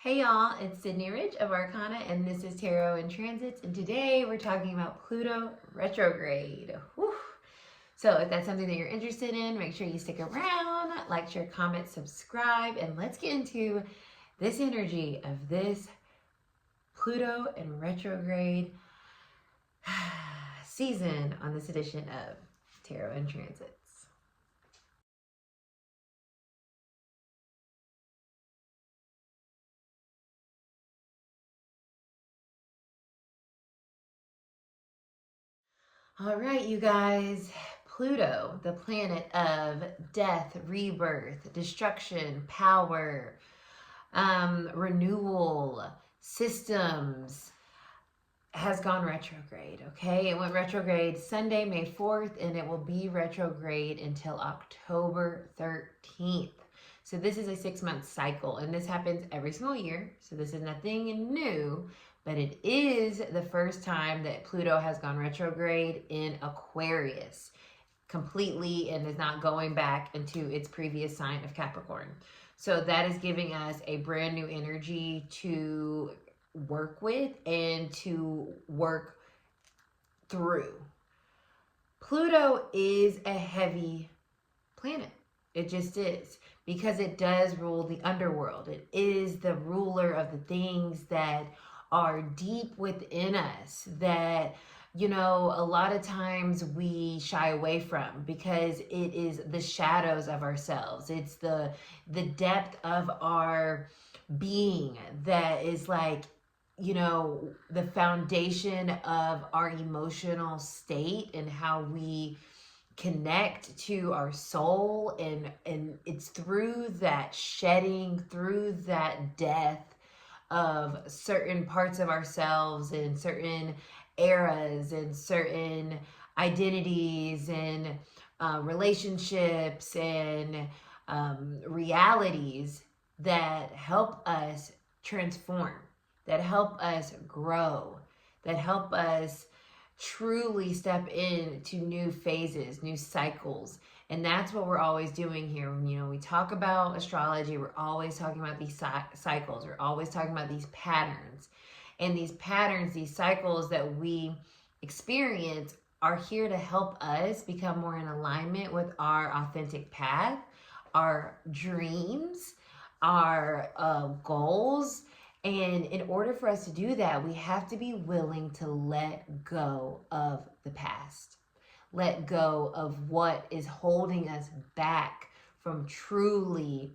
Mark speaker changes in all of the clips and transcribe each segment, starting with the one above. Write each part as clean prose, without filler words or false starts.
Speaker 1: Hey y'all, it's Cidnee Ridge of Arcana, and this is Tarot in Transits, and today we're talking about Pluto retrograde. Whew. So if that's something that you're interested in, make sure you stick around, like, share, comment, subscribe, and let's get into this energy of this Pluto and retrograde season on this edition of Tarot in Transits. All right, you guys. Pluto, the planet of death, rebirth, destruction, power, renewal, systems, has gone retrograde, okay? It went retrograde Sunday, May 4th, and it will be retrograde until October 13th. So this is a 6-month cycle, and this happens every single year. So this is nothing new, but it is the first time that Pluto has gone retrograde in Aquarius completely and is not going back into its previous sign of Capricorn. So that is giving us a brand new energy to work with and to work through. Pluto is a heavy planet. It just is, because it does rule the underworld. It is the ruler of the things that are deep within us that, you know, a lot of times we shy away from because it is the shadows of ourselves. It's the depth of our being that is like, you know, the foundation of our emotional state and how we connect to our soul, and it's through that shedding, through that death of certain parts of ourselves and certain eras and certain identities and relationships and realities that help us transform, that help us grow, that help us truly step into new phases, new cycles. And that's what we're always doing here. You know, we talk about astrology, we're always talking about these cycles. We're always talking about these patterns. And these patterns, these cycles that we experience are here to help us become more in alignment with our authentic path, our dreams, our goals. And in order for us to do that, we have to be willing to let go of the past. Let go of what is holding us back from truly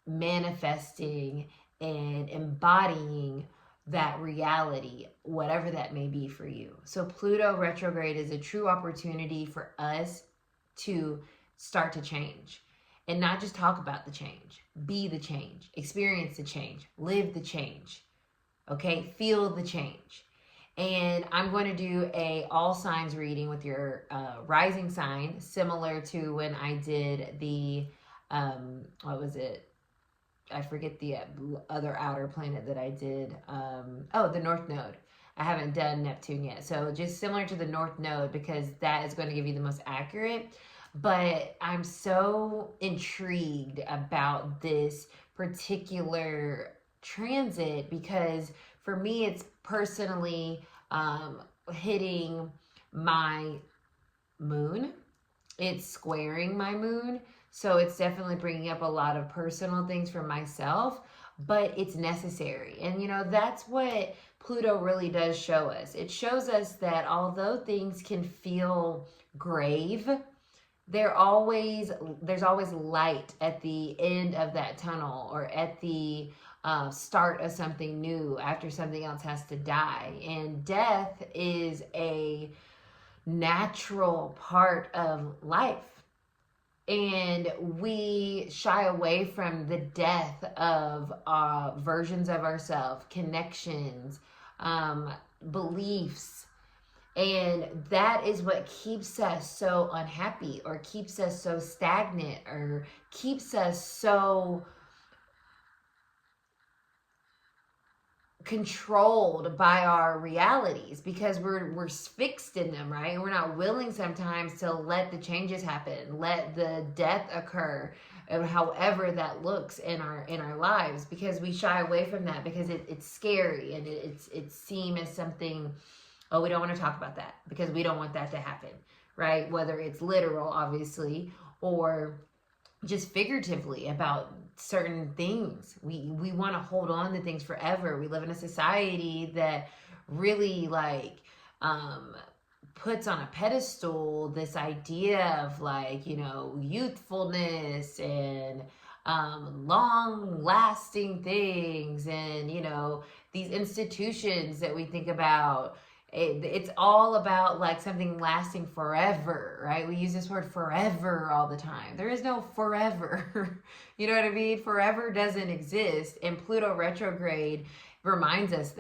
Speaker 1: manifesting and embodying that reality, whatever that may be for you. So Pluto retrograde is a true opportunity for us to start to change. And not just talk about the change, be the change, experience the change, live the change, okay? Feel the change. And I'm going to do a all signs reading with your rising sign, similar to when I did the, what was it? I forget the other outer planet that I did. The North Node. I haven't done Neptune yet. So just similar to the North Node, because that is going to give you the most accurate. But I'm so intrigued about this particular transit because for me, it's personally hitting my moon. It's squaring my moon. So it's definitely bringing up a lot of personal things for myself, but it's necessary. And, you know, that's what Pluto really does show us. It shows us that although things can feel grave, there's always light at the end of that tunnel, or at the start of something new after something else has to die. And death is a natural part of life. And we shy away from the death of versions of ourselves, connections, beliefs. And that is what keeps us so unhappy, or keeps us so stagnant, or keeps us so controlled by our realities, because we're fixed in them, right? We're not willing sometimes to let the changes happen, let the death occur, and however that looks in our lives, because we shy away from that because it's scary, and it's seen as something, oh, we don't want to talk about that because we don't want that to happen, right? Whether it's literal, obviously, or just figuratively about certain things. We want to hold on to things forever. We live in a society that really like puts on a pedestal this idea of like, you know, youthfulness and long lasting things, and you know, these institutions that we think about, it's all about like something lasting forever, right? We use this word forever all the time. There is no forever. You know what I mean? Forever doesn't exist. And Pluto retrograde reminds us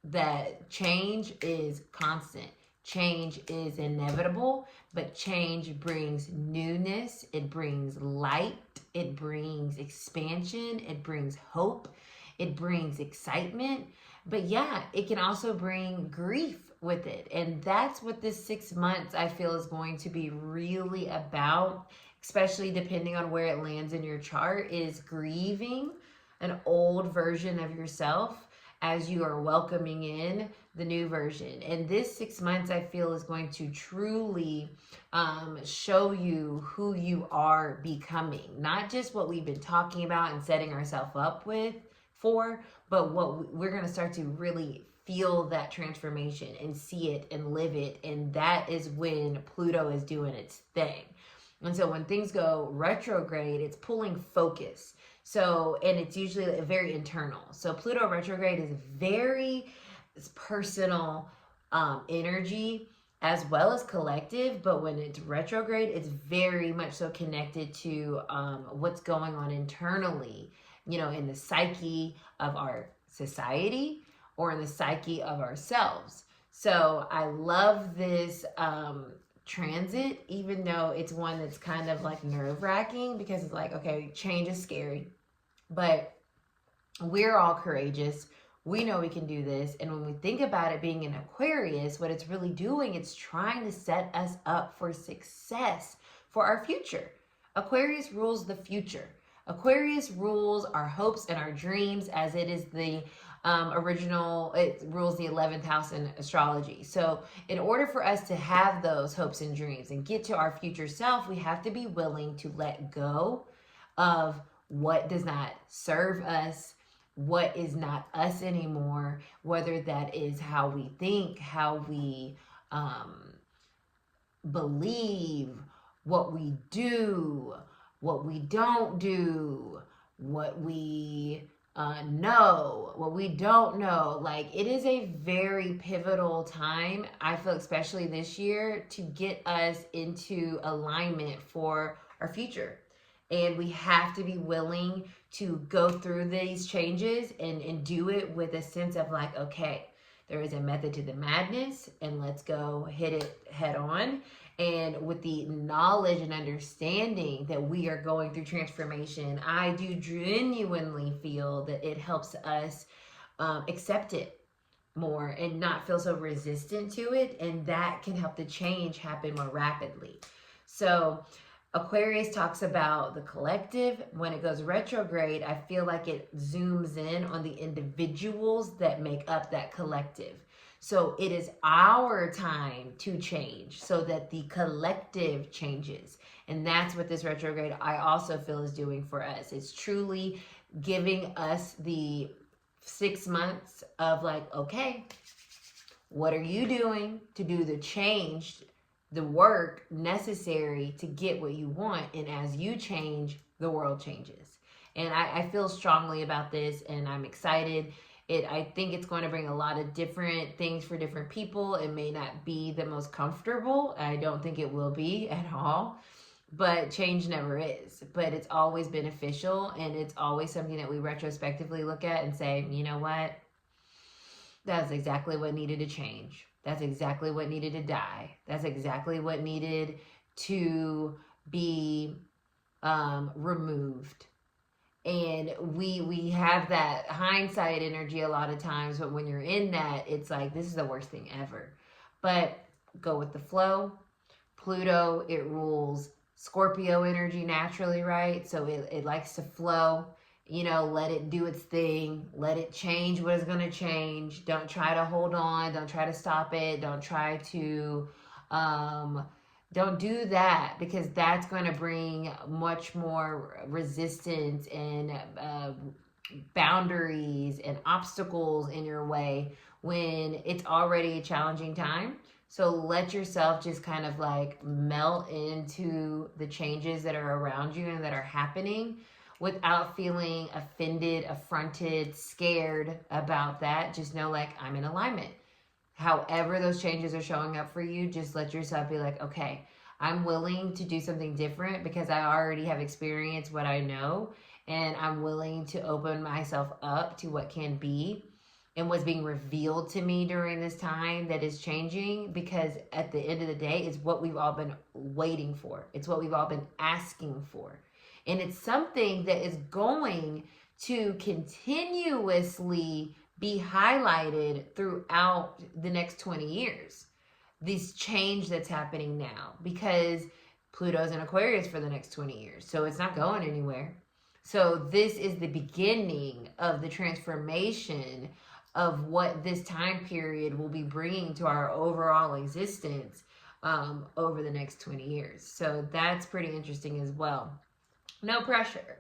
Speaker 1: that change is constant. Change is inevitable, but change brings newness. It brings light. It brings expansion. It brings hope. It brings excitement. But yeah, it can also bring grief with it. And that's what this 6 months I feel is going to be really about, especially depending on where it lands in your chart, is grieving an old version of yourself as you are welcoming in the new version. And this 6 months I feel is going to truly show you who you are becoming, not just what we've been talking about and setting ourselves up for, but what we're going to start to really feel that transformation and see it and live it. And that is when Pluto is doing its thing. And so when things go retrograde, it's pulling focus. So, and it's usually very internal. So Pluto retrograde is very personal energy as well as collective. But when it's retrograde, it's very much so connected to what's going on internally, you know, in the psyche of our society or in the psyche of ourselves. So I love this transit, even though it's one that's kind of like nerve-wracking, because it's like, okay, change is scary, but we're all courageous. We know we can do this. And when we think about it being an Aquarius, what it's really doing, it's trying to set us up for success for our future. Aquarius rules the future. Aquarius rules our hopes and our dreams, as it is the it rules the 11th house in astrology. So in order for us to have those hopes and dreams and get to our future self, we have to be willing to let go of what does not serve us, what is not us anymore, whether that is how we think, how we believe, what we do, what we don't do, what we know, what we don't know. Like, it is a very pivotal time, I feel, especially this year, to get us into alignment for our future. And we have to be willing to go through these changes and do it with a sense of like, okay, there is a method to the madness, and let's go hit it head on. And with the knowledge and understanding that we are going through transformation, I do genuinely feel that it helps us accept it more and not feel so resistant to it. And that can help the change happen more rapidly. So Aquarius talks about the collective. When it goes retrograde, I feel like it zooms in on the individuals that make up that collective. So it is our time to change so that the collective changes. And that's what this retrograde, I also feel, is doing for us. It's truly giving us the 6 months of like, okay, what are you doing to do the change, the work necessary to get what you want? And as you change, the world changes. And I feel strongly about this, and I'm excited. I think it's going to bring a lot of different things for different people. It may not be the most comfortable. I don't think it will be at all. But change never is. But it's always beneficial, and it's always something that we retrospectively look at and say, you know what? That's exactly what needed to change. That's exactly what needed to die. That's exactly what needed to be removed. And we have that hindsight energy a lot of times, but when you're in that, it's like, this is the worst thing ever. But go with the flow. Pluto, it rules Scorpio energy naturally, right? So it likes to flow. You know, let it do its thing. Let it change what is going to change. Don't try to hold on. Don't try to stop it. Don't try to, don't do that, because that's going to bring much more resistance and boundaries and obstacles in your way when it's already a challenging time. So let yourself just kind of like melt into the changes that are around you and that are happening without feeling offended, affronted, scared about that. Just know, like, I'm in alignment. However those changes are showing up for you, just let yourself be like, okay, I'm willing to do something different because I already have experienced what I know, and I'm willing to open myself up to what can be and what's being revealed to me during this time that is changing, because at the end of the day, it's what we've all been waiting for. It's what we've all been asking for. And it's something that is going to continuously be highlighted throughout the next 20 years. This change that's happening now, because Pluto's in Aquarius for the next 20 years. So it's not going anywhere. So this is the beginning of the transformation of what this time period will be bringing to our overall existence over the next 20 years. So that's pretty interesting as well. No pressure.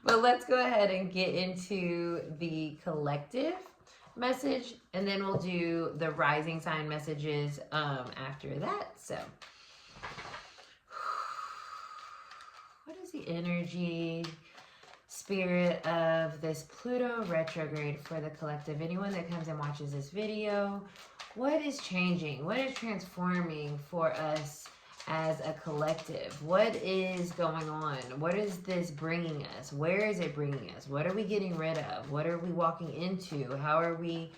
Speaker 1: But let's go ahead and get into the collective message, and then we'll do the rising sign messages after that. So what is the energy, spirit of this Pluto retrograde for the collective? Anyone that comes and watches this video, what is changing? What is transforming for us as a collective? What is going on? What is this bringing us? Where is it bringing us? What are we getting rid of? What are we walking into? How are we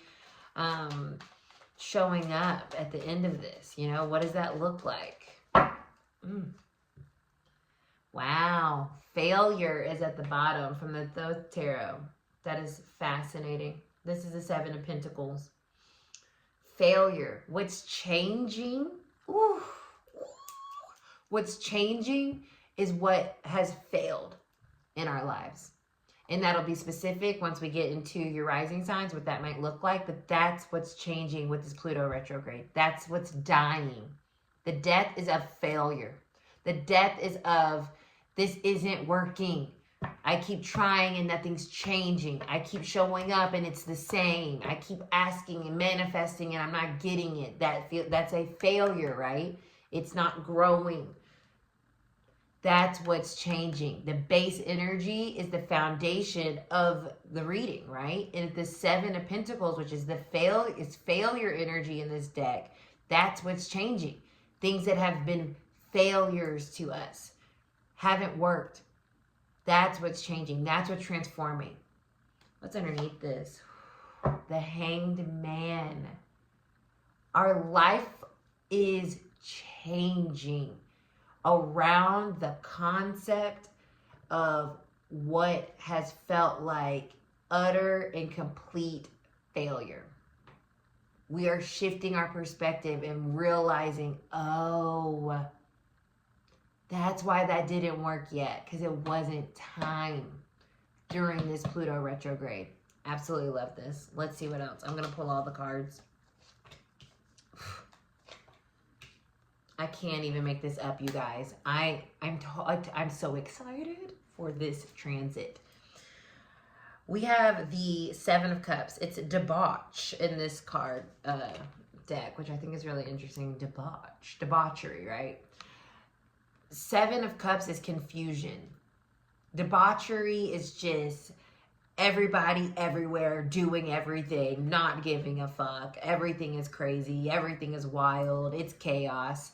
Speaker 1: showing up at the end of this? You know, what does that look like? Wow. Failure is at the bottom from the Thoth Tarot. That is fascinating. This is the Seven of Pentacles. Failure. What's changing? Ooh. What's changing is what has failed in our lives. And that'll be specific once we get into your rising signs, what that might look like. But that's what's changing with this Pluto retrograde. That's what's dying. The death is of failure. The death is of, this isn't working. I keep trying and nothing's changing. I keep showing up and it's the same. I keep asking and manifesting and I'm not getting it. That's a failure, right? It's not growing. That's what's changing. The base energy is the foundation of the reading, right? And the Seven of Pentacles, which is failure energy in this deck, that's what's changing. Things that have been failures to us, haven't worked. That's what's changing. That's what's transforming. What's underneath this? The Hanged Man. Our life is changing around the concept of what has felt like utter and complete failure. We are shifting our perspective and realizing, oh, that's why that didn't work yet, because it wasn't time during this Pluto retrograde. Absolutely love this. Let's see what else. I'm going to pull all the cards. I can't even make this up, you guys. I'm so excited for this transit. We have the Seven of Cups. It's debauch in this card deck, which I think is really interesting. Debauchery, right? Seven of Cups is confusion. Debauchery is just everybody everywhere doing everything, not giving a fuck. Everything is crazy. Everything is wild. It's chaos.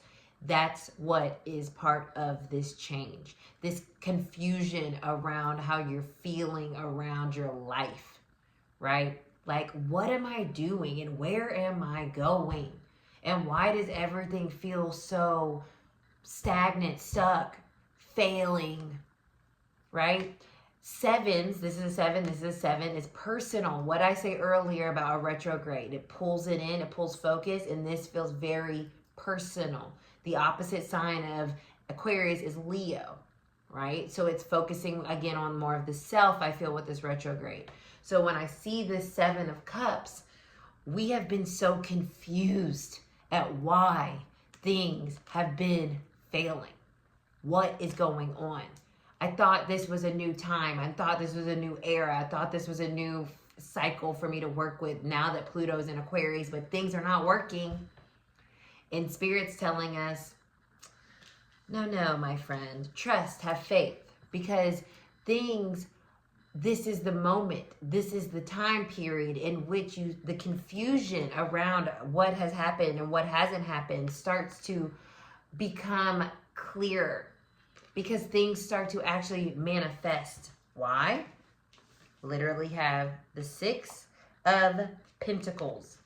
Speaker 1: That's what is part of this change. This confusion around how you're feeling around your life, right? Like, what am I doing and where am I going? And why does everything feel so stagnant, stuck, failing, right? Sevens, this is a seven, this is a seven, is personal. What I say earlier about a retrograde, it pulls it in, it pulls focus, and this feels very personal. The opposite sign of Aquarius is Leo, right? So it's focusing again on more of the self, I feel, with this retrograde. So when I see this Seven of Cups, we have been so confused at why things have been failing. What is going on? I thought this was a new time. I thought this was a new era. I thought this was a new cycle for me to work with now that Pluto's in Aquarius, but things are not working. And Spirit's telling us, no, my friend, trust, have faith, because this is the moment, this is the time period in which the confusion around what has happened and what hasn't happened starts to become clearer, because things start to actually manifest. Why? Literally have the Six of Pentacles.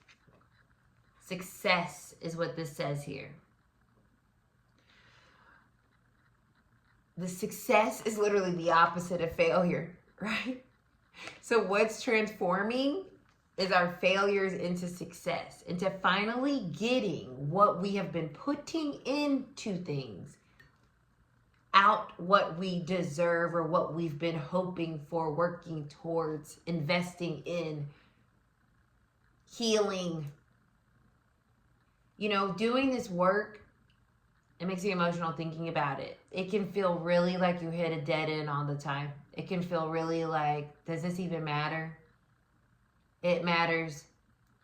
Speaker 1: Success is what this says here. The success is literally the opposite of failure, right? So what's transforming is our failures into success, into finally getting what we have been putting into things out, what we deserve or what we've been hoping for, working towards, investing in, healing. You know, doing this work, it makes me emotional thinking about it. It can feel really like you hit a dead end all the time. It can feel really like, does this even matter? It matters.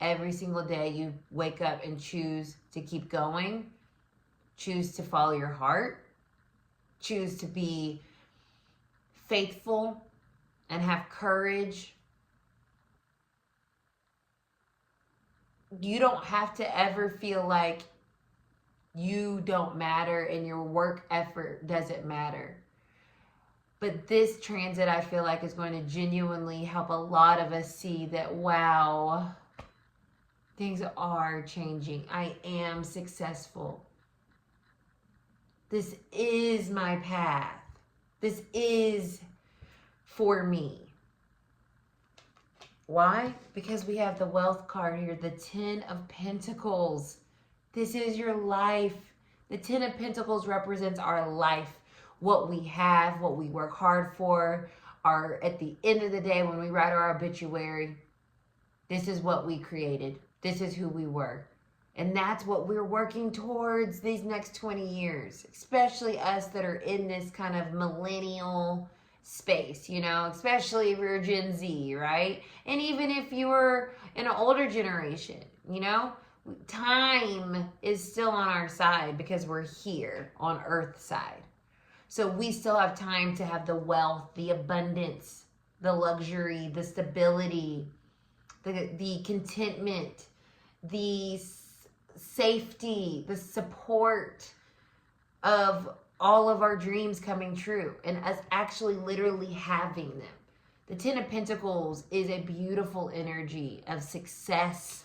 Speaker 1: Every single day you wake up and choose to keep going, choose to follow your heart, choose to be faithful and have courage. You don't have to ever feel like you don't matter and your work effort doesn't matter. But this transit, I feel like, is going to genuinely help a lot of us see that, wow, things are changing. I am successful. This is my path. This is for me. Why? Because we have the Wealth card here, the Ten of Pentacles. This is your life. The Ten of Pentacles represents our life, what we have, what we work hard for, at the end of the day when we write our obituary, this is what we created. This is who we were. And that's what we're working towards these next 20 years, especially us that are in this kind of millennial space, you know, especially if you're Gen Z, right? And even if you were in an older generation, you know, time is still on our side because we're here on Earth side. So we still have time to have the wealth, the abundance, the luxury, the stability, the contentment, the safety, the support of all of our dreams coming true and us actually literally having them. The Ten of Pentacles is a beautiful energy of success,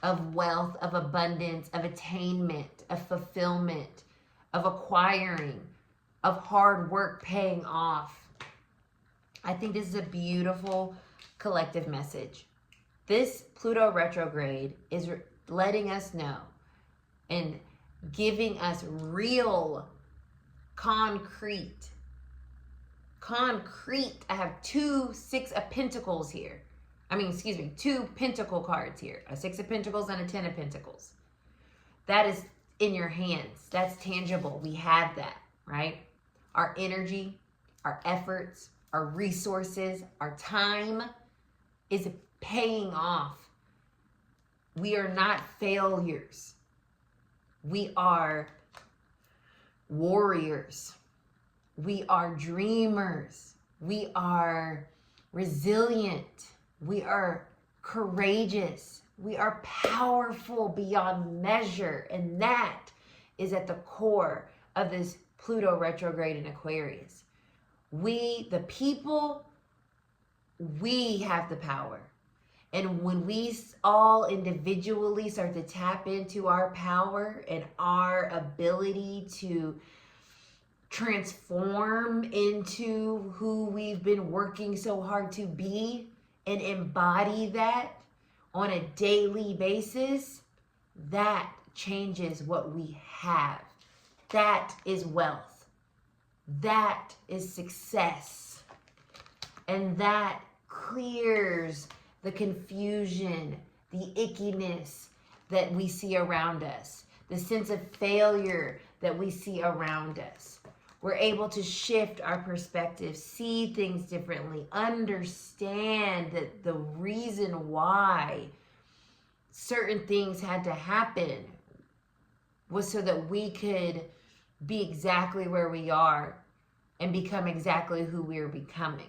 Speaker 1: of wealth, of abundance, of attainment, of fulfillment, of acquiring, of hard work paying off. I think this is a beautiful collective message. This Pluto retrograde is letting us know and giving us real concrete. I have two Six of Pentacles here. Two Pentacle cards here. A Six of Pentacles and a Ten of Pentacles. That is in your hands. That's tangible. We have that, right? Our energy, our efforts, our resources, our time is paying off. We are not failures. We are warriors. We are dreamers. We are resilient. We are courageous. We are powerful beyond measure. And that is at the core of this Pluto retrograde in Aquarius. We, the people, we have the power. And when we all individually start to tap into our power and our ability to transform into who we've been working so hard to be and embody that on a daily basis, that changes what we have. That is wealth. That is success. And that clears the confusion, the ickiness that we see around us, the sense of failure that we see around us. We're able to shift our perspective, see things differently, understand that the reason why certain things had to happen was so that we could be exactly where we are and become exactly who we're becoming.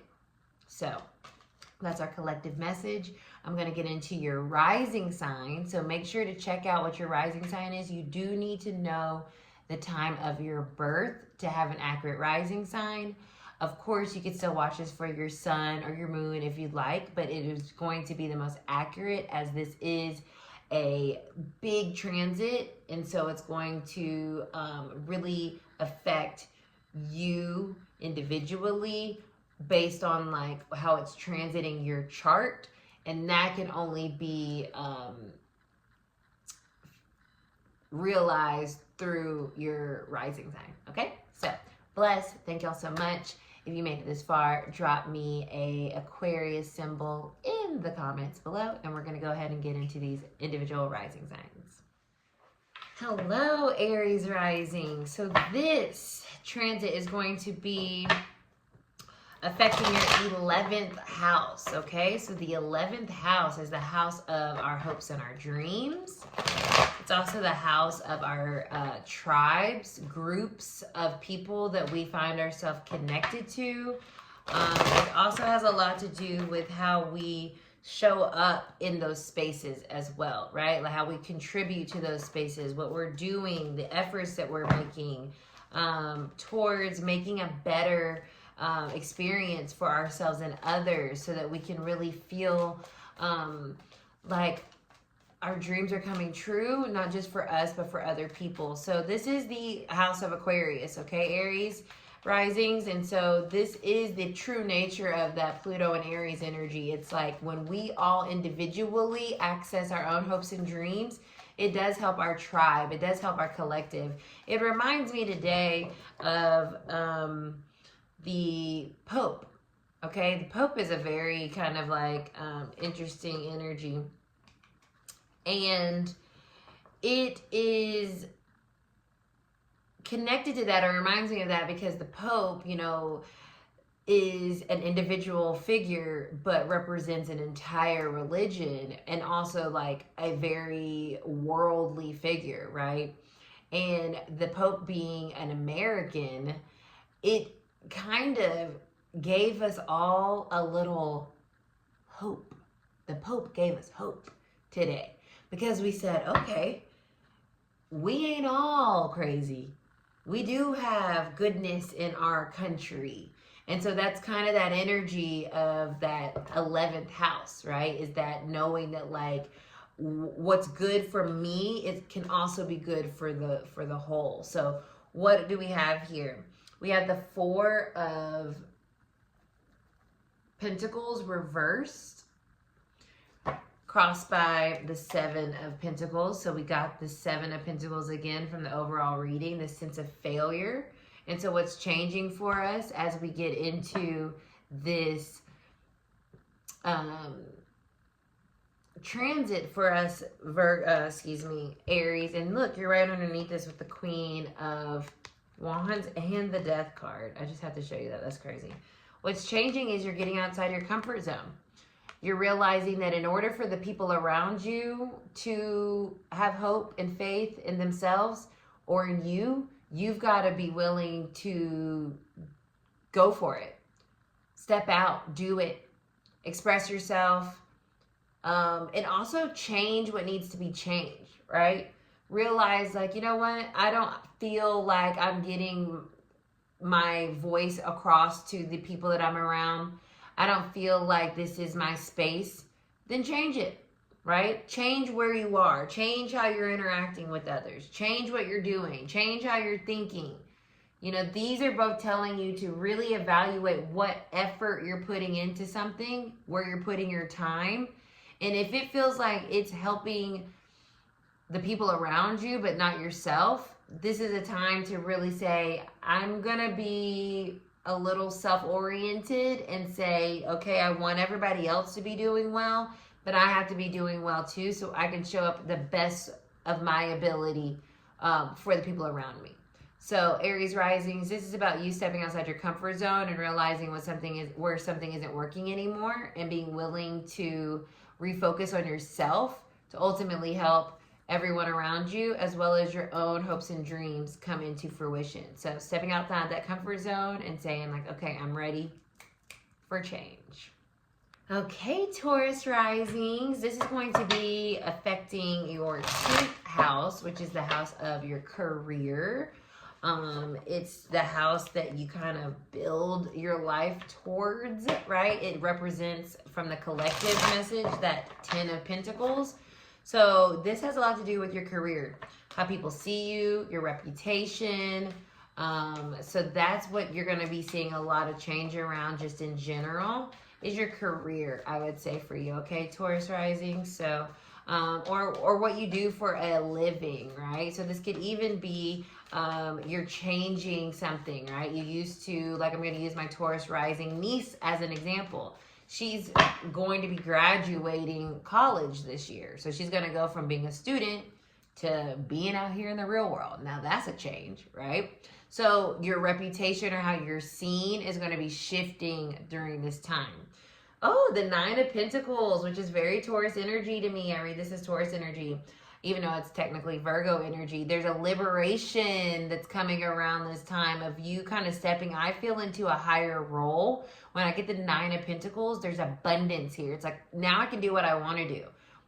Speaker 1: So that's our collective message. I'm going to get into your rising sign. So make sure to check out what your rising sign is. You do need to know the time of your birth to have an accurate rising sign. Of course, you can still watch this for your sun or your moon if you'd like, but it is going to be the most accurate as this is a big transit. And so it's going to really affect you individually based on like how it's transiting your chart. And that can only be realized through your rising sign. Okay, so bless. Thank y'all so much. If you made it this far, drop me a Aquarius symbol in the comments below, and we're going to go ahead and get into these individual rising signs. Hello, Aries Rising. So this transit is going to be affecting your 11th house, okay? So the 11th house is the house of our hopes and our dreams. It's also the house of our tribes, groups of people that we find ourselves connected to. It also has a lot to do with how we show up in those spaces as well, right? Like how we contribute to those spaces, what we're doing, the efforts that we're making towards making a better experience for ourselves and others, so that we can really feel like our dreams are coming true, not just for us, but for other people. So this is the house of Aquarius, okay, Aries risings. And so this is the true nature of that Pluto and Aries energy. It's like when we all individually access our own hopes and dreams, it does help our tribe. It does help our collective. It reminds me today of the Pope. Okay, the Pope is a very kind of like interesting energy. And it is connected to that, or reminds me of that, because the Pope, you know, is an individual figure, but represents an entire religion, and also like a very worldly figure, right? And the Pope being an American, it kind of gave us all a little hope. The Pope gave us hope today, because we said, okay, we ain't all crazy. We do have goodness in our country. And so that's kind of that energy of that 11th house, right? Is that knowing that like what's good for me, it can also be good for the whole. So what do we have here? We have the 4 of Pentacles reversed, crossed by the 7 of Pentacles. So we got the 7 of Pentacles again from the overall reading, the sense of failure. And so what's changing for us as we get into this transit for us, Aries. And look, you're right underneath this with the Queen of Wands and the Death card. I just have to show you that. That's crazy. What's changing is you're getting outside your comfort zone. You're realizing that in order for the people around you to have hope and faith in themselves or in you, you've got to be willing to go for it. Step out, do it, express yourself, and also change what needs to be changed, right? Realize like, you know what? I don't feel like I'm getting my voice across to the people that I'm around. I don't feel like this is my space. Then change it, right? Change where you are. Change how you're interacting with others. Change what you're doing. Change how you're thinking. You know, these are both telling you to really evaluate what effort you're putting into something, where you're putting your time. And if it feels like it's helping the people around you, but not yourself, this is a time to really say, I'm going to be a little self-oriented and say, okay, I want everybody else to be doing well, but I have to be doing well too, so I can show up the best of my ability for the people around me. So Aries Risings, this is about you stepping outside your comfort zone and realizing where something isn't working anymore, and being willing to refocus on yourself to ultimately help everyone around you, as well as your own hopes and dreams come into fruition. So stepping outside that comfort zone and saying like, okay, I'm ready for change. Okay, Taurus Risings, this is going to be affecting your 10th house, which is the house of your career. It's the house that you kind of build your life towards, right? It represents, from the collective message, that 10 of Pentacles. So this has a lot to do with your career, how people see you, your reputation. So that's what you're going to be seeing a lot of change around, just in general, is your career, I would say, for you. Okay, Taurus Rising. So, or what you do for a living, right? So this could even be you're changing something, right? You used to, like, I'm going to use my Taurus Rising niece as an example. She's going to be graduating college this year. So she's going to go from being a student to being out here in the real world. Now that's a change, right? So your reputation, or how you're seen, is going to be shifting during this time. Oh, the 9 of Pentacles, which is very Taurus energy to me. I read this as Taurus energy, even though it's technically Virgo energy. There's a liberation that's coming around this time of you kind of stepping, I feel, into a higher role. When I get the 9 of Pentacles, there's abundance here. It's like, now I can do what I want to do.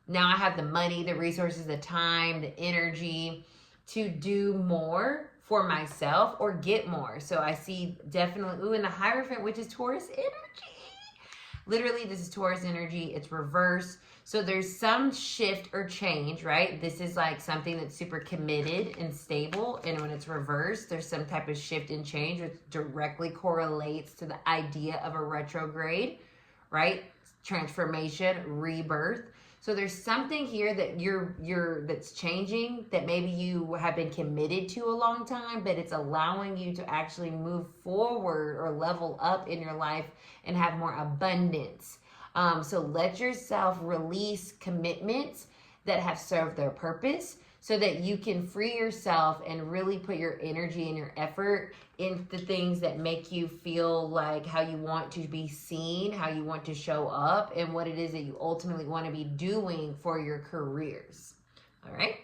Speaker 1: Now I have the money, the resources, the time, the energy to do more for myself, or get more. So I see definitely, ooh, and the Hierophant, which is Taurus energy. Literally, this is Taurus energy. It's reverse. So there's some shift or change, right? This is like something that's super committed and stable. And when it's reversed, there's some type of shift and change, which directly correlates to the idea of a retrograde, right? Transformation, rebirth. So there's something here that that's changing, that maybe you have been committed to a long time, but it's allowing you to actually move forward or level up in your life and have more abundance. So let yourself release commitments that have served their purpose, so that you can free yourself and really put your energy and your effort into things that make you feel like how you want to be seen, how you want to show up, and what it is that you ultimately want to be doing for your careers. All right.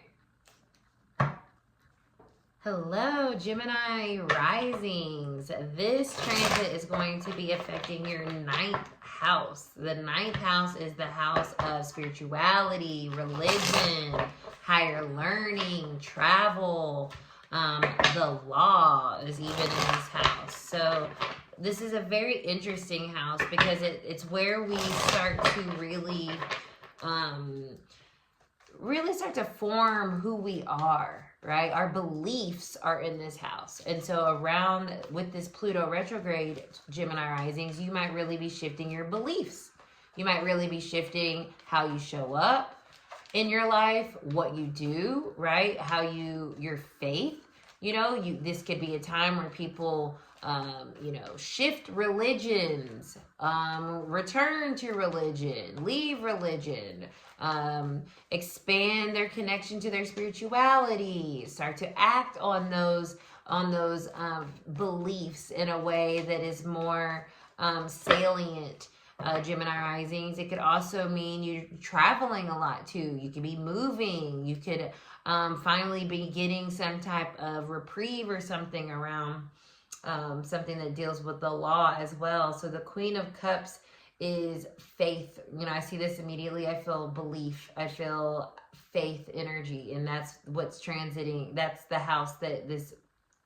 Speaker 1: Hello, Gemini Risings. This transit is going to be affecting your 9th house. The 9th house is the house of spirituality, religion, higher learning, travel. The law is even in this house. So this is a very interesting house, because it's where we start to really start to form who we are, right? Our beliefs are in this house. And so around with this Pluto retrograde, Gemini Risings, you might really be shifting your beliefs. You might really be shifting how you show up in your life, what you do, right? Your faith. This could be a time where people shift religions, return to religion, leave religion, expand their connection to their spirituality, start to act on those beliefs in a way that is more salient. Gemini Risings, it could also mean you're traveling a lot too. You could be moving. You could finally be getting some type of reprieve or something around something that deals with the law as well. So the Queen of Cups is faith. I see this immediately. I feel belief. I feel faith energy, and that's what's transiting. That's the house that this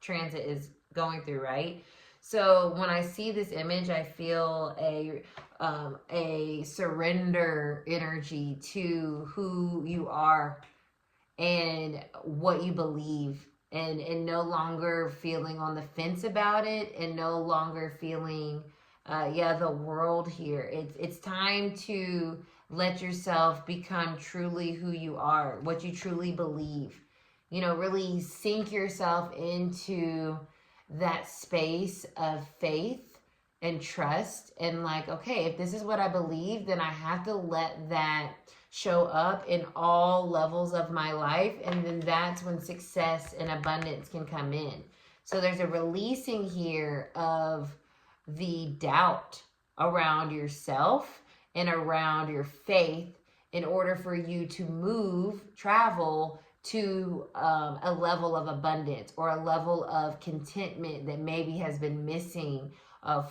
Speaker 1: transit is going through, right? So when I see this image, I feel a surrender energy to who you are and what you believe, and no longer feeling on the fence about it, and no longer feeling the world here. It's time to let yourself become truly who you are, what you truly believe. You know, really sink yourself into that space of faith and trust, and like, okay, if this is what I believe, then I have to let that show up in all levels of my life, and then that's when success and abundance can come in. So there's a releasing here of the doubt around yourself and around your faith in order for you to travel to a level of abundance or a level of contentment that maybe has been missing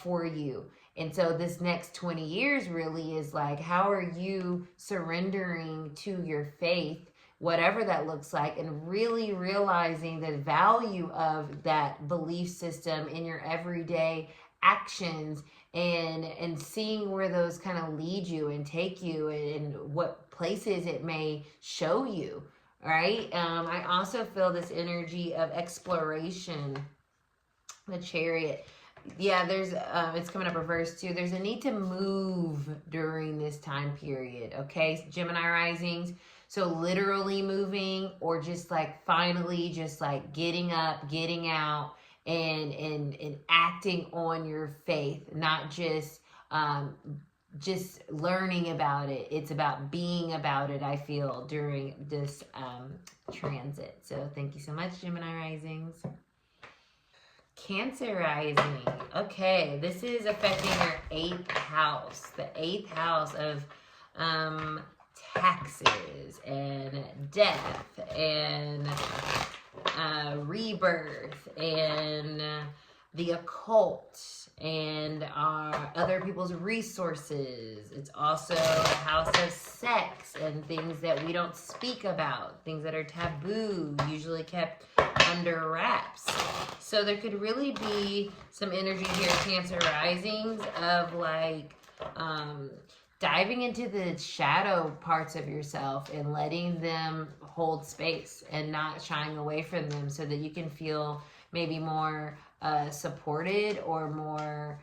Speaker 1: for you. And so this next 20 years really is like, how are you surrendering to your faith, whatever that looks like, and really realizing the value of that belief system in your everyday actions, and seeing where those kind of lead you and take you, and what places it may show you, right? I also feel this energy of exploration, the Chariot. Yeah, there's it's coming up reverse too. There's a need to move during this time period, okay? Gemini risings. So literally moving, or just like finally just like getting up, getting out, and acting on your faith, not just learning about it. It's about being about it, I feel, during this transit. So thank you so much, Gemini risings. Cancer rising. Okay, this is affecting your 8th house. The 8th house of taxes and death and rebirth and the occult and our other people's resources. It's also a house of sex and things that we don't speak about, things that are taboo, usually kept under wraps. So there could really be some energy here, Cancer risings, of like diving into the shadow parts of yourself and letting them hold space and not shying away from them, so that you can feel maybe more supported or more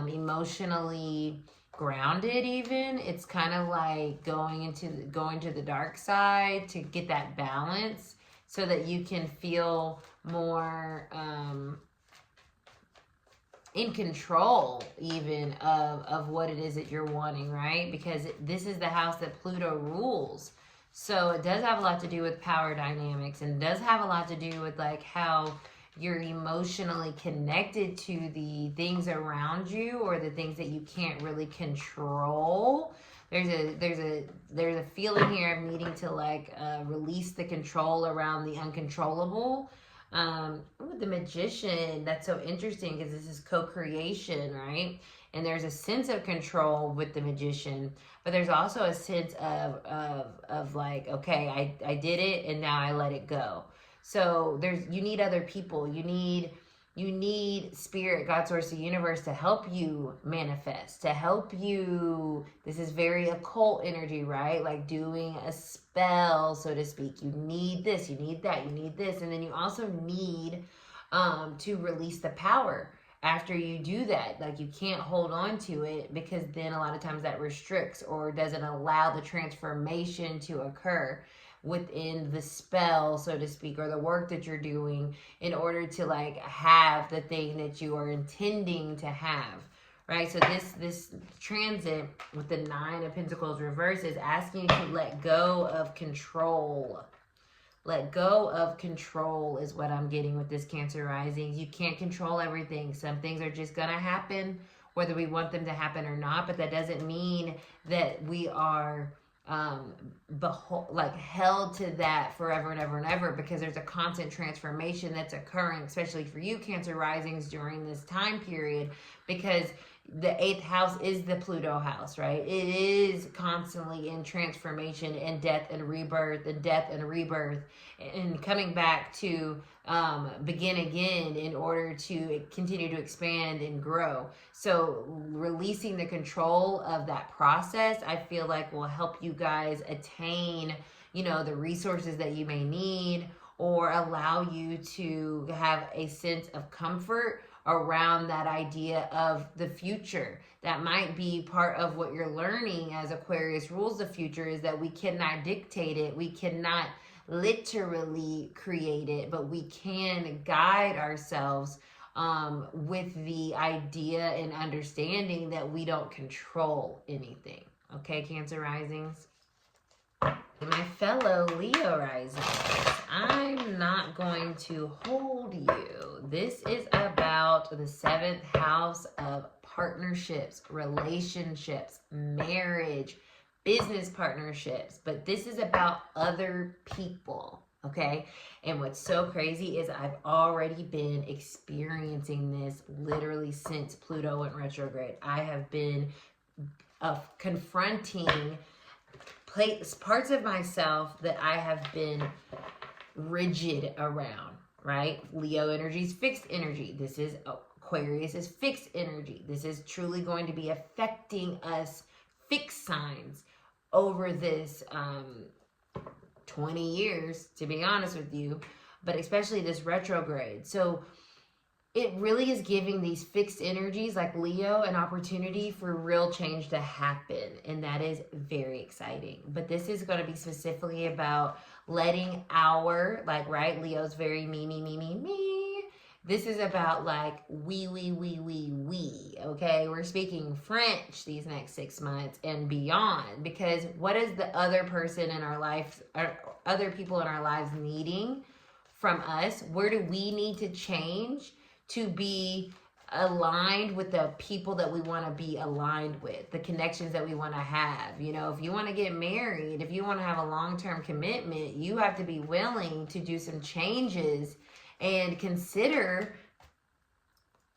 Speaker 1: emotionally grounded even. It's kind of like going to the dark side to get that balance, so that you can feel more in control even of what it is that you're wanting, right? Because this is the house that Pluto rules. So it does have a lot to do with power dynamics, and does have a lot to do with like how you're emotionally connected to the things around you, or the things that you can't really control. There's a feeling here of needing to like release the control around the uncontrollable. With the Magician, that's so interesting because this is co-creation, right? And there's a sense of control with the Magician, but there's also a sense of like, okay, I did it and now I let it go. So you need other people. You need spirit, God, source, the universe to help you manifest, to help you. This is very occult energy, right? Like doing a spell, so to speak. You need this, you need that, you need this. And then you also need to release the power after you do that. Like you can't hold on to it, because then a lot of times that restricts or doesn't allow the transformation to occur within the spell, so to speak, or the work that you're doing, in order to like have the thing that you are intending to have, right? So this transit with the 9 of Pentacles reverse is asking you to let go of control. Let go of control is what I'm getting with this Cancer rising. You can't control everything. Some things are just gonna happen whether we want them to happen or not, but that doesn't mean that we are held to that forever and ever and ever, because there's a constant transformation that's occurring, especially for you Cancer risings during this time period, because the 8th house is the Pluto house, right? It is constantly in transformation and death and rebirth and death and rebirth, and coming back to begin again in order to continue to expand and grow. So releasing the control of that process, I feel like will help you guys attain, the resources that you may need, or allow you to have a sense of comfort around that idea of the future. That might be part of what you're learning as Aquarius rules the future, is that we cannot dictate it. We cannot literally create it, but we can guide ourselves with the idea and understanding that we don't control anything. Okay, Cancer risings? My fellow Leo risings, I'm not going to hold you. This is about the 7th house of partnerships, relationships, marriage, business partnerships, but this is about other people, okay? And what's so crazy is I've already been experiencing this literally since Pluto went retrograde. I have been confronting parts of myself that I have been rigid around, right? Leo energy is fixed energy. This is Aquarius is fixed energy. This is truly going to be affecting us fixed signs over this 20 years, to be honest with you, but especially this retrograde. So it really is giving these fixed energies like Leo an opportunity for real change to happen. And that is very exciting. But this is going to be specifically about letting our, like, right, Leo's very me. This is about like we, okay? We're speaking French these next 6 months and beyond, because what is the other person in our life, or other people in our lives needing from us? Where do we need to change to be aligned with the people that we want to be aligned with, the connections that we want to have? You know, if you want to get married, if you want to have a long-term commitment, you have to be willing to do some changes and consider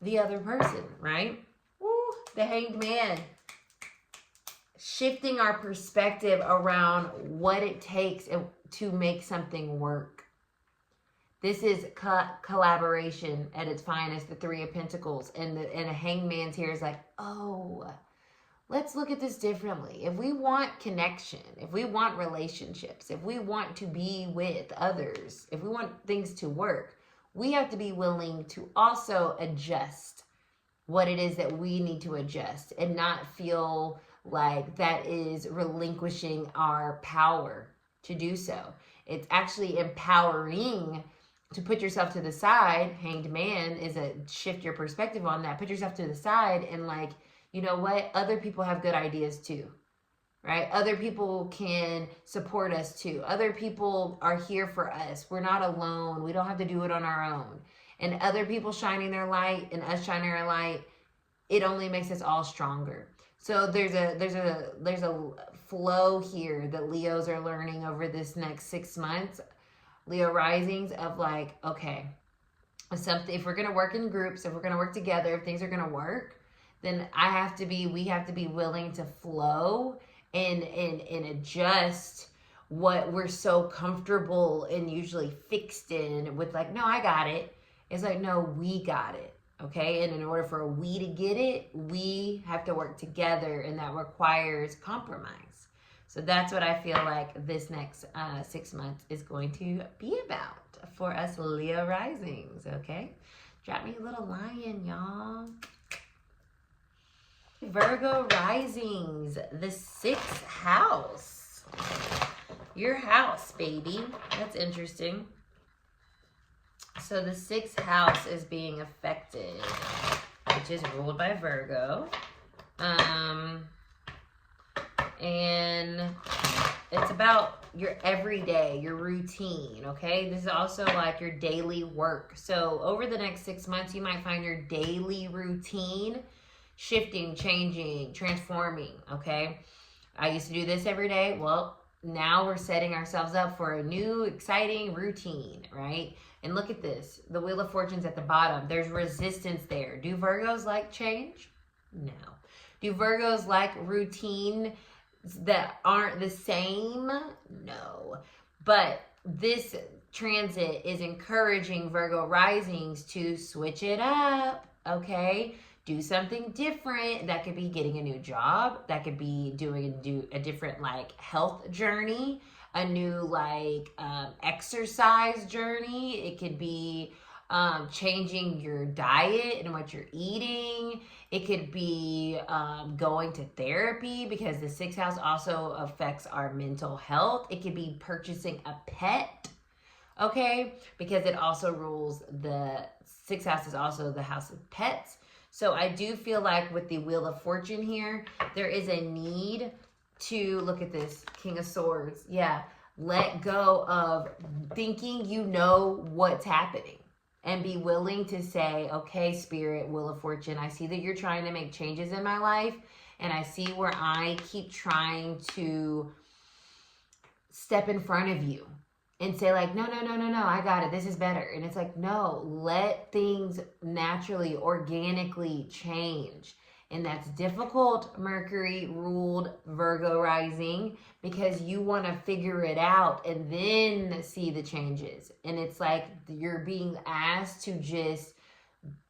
Speaker 1: the other person, right? Woo, the Hanged Man. Shifting our perspective around what it takes to make something work. This is collaboration at its finest, the Three of Pentacles. And a Hanged Man's here is like, oh, let's look at this differently. If we want connection, if we want relationships, if we want to be with others, if we want things to work, we have to be willing to also adjust what it is that we need to adjust, and not feel like that is relinquishing our power to do so. It's actually empowering to put yourself to the side. Hanged Man is a shift your perspective on that. Put yourself to the side and, like, you know what? Other people have good ideas too, right? Other people can support us too. Other people are here for us. We're not alone. We don't have to do it on our own. And other people shining their light and us shining our light, it only makes us all stronger. So there's a flow here that Leos are learning over this next 6 months. Leo risings of like, okay, if we're going to work in groups, if we're going to work together, if things are going to work, then we have to be willing to flow and adjust what we're so comfortable and usually fixed in with, like, no, I got it. It's like, no, we got it. Okay. And in order for we to get it, we have to work together, and that requires compromise. So that's what I feel like this next 6 months is going to be about for us Leo risings. Okay. Drop me a little lion, y'all. Virgo risings, the 6th house. Your house, baby. That's interesting. So the 6th house is being affected, which is ruled by Virgo. And it's about your everyday, your routine, okay? This is also like your daily work. So over the next 6 months, you might find your daily routine shifting, changing, transforming, okay? I used to do this every day. Well, now we're setting ourselves up for a new, exciting routine, right? And look at this. The Wheel of Fortune's at the bottom. There's resistance there. Do Virgos like change? No. Do Virgos like routine that aren't the same? No. But this transit is encouraging Virgo risings to switch it up, okay? Do something different. That could be getting a new job. That could be doing a different, like, health journey, a new, like, exercise journey. It could be changing your diet and what you're eating. It could be going to therapy, because the sixth house also affects our mental health. It could be purchasing a pet, okay? Because it also rules, the sixth house is also the house of pets. So I do feel like with the Wheel of Fortune here, there is a need to, look at this, King of Swords. Yeah, let go of thinking you know what's happening. And be willing to say, okay, Spirit, Wheel of Fortune, I see that you're trying to make changes in my life. And I see where I keep trying to step in front of you and say like, no, I got it. This is better. And it's like, no, let things naturally, organically change. And that's difficult, Mercury ruled Virgo rising, because you want to figure it out and then see the changes. And it's like you're being asked to just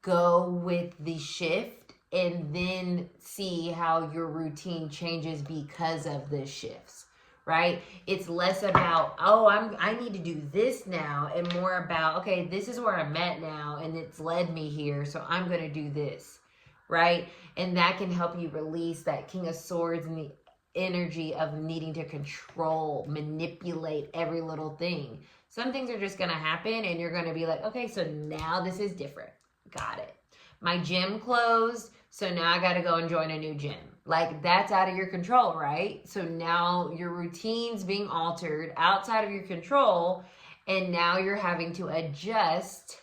Speaker 1: go with the shift and then see how your routine changes because of the shifts, right? It's less about, oh, I need to do this now, and more about, okay, this is where I'm at now and it's led me here, so I'm going to do this, right? And that can help you release that King of Swords and the energy of needing to control, manipulate every little thing. Some things are just going to happen and you're going to be like, okay, so now this is different. Got it. My gym closed, so now I got to go and join a new gym. Like, that's out of your control, right? So now your routine's being altered outside of your control, and now you're having to adjust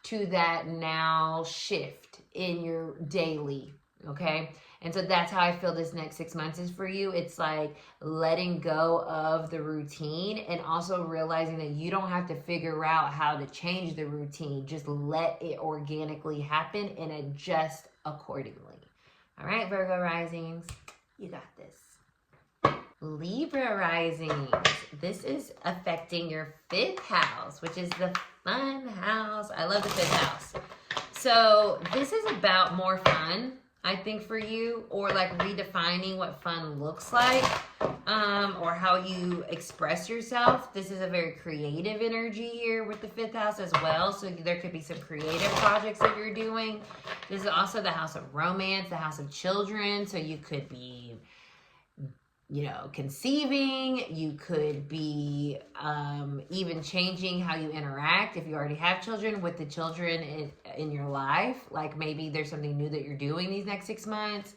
Speaker 1: to that now shift in your daily, okay? And so that's how I feel this next 6 months is for you. It's like letting go of the routine and also realizing that you don't have to figure out how to change the routine. Just let it organically happen and adjust accordingly. All right, Virgo risings, you got this. Libra risings, this is affecting your 5th house, which is the fun house. I love the 5th house. So this is about more fun, I think, for you, or like redefining what fun looks like, or how you express yourself. This is a very creative energy here with the 5th house as well. So there could be some creative projects that you're doing. This is also the house of romance, the house of children. So you could be, you know, conceiving. You could be even changing how you interact if you already have children with the children in your life. Like maybe there's something new that you're doing these next 6 months.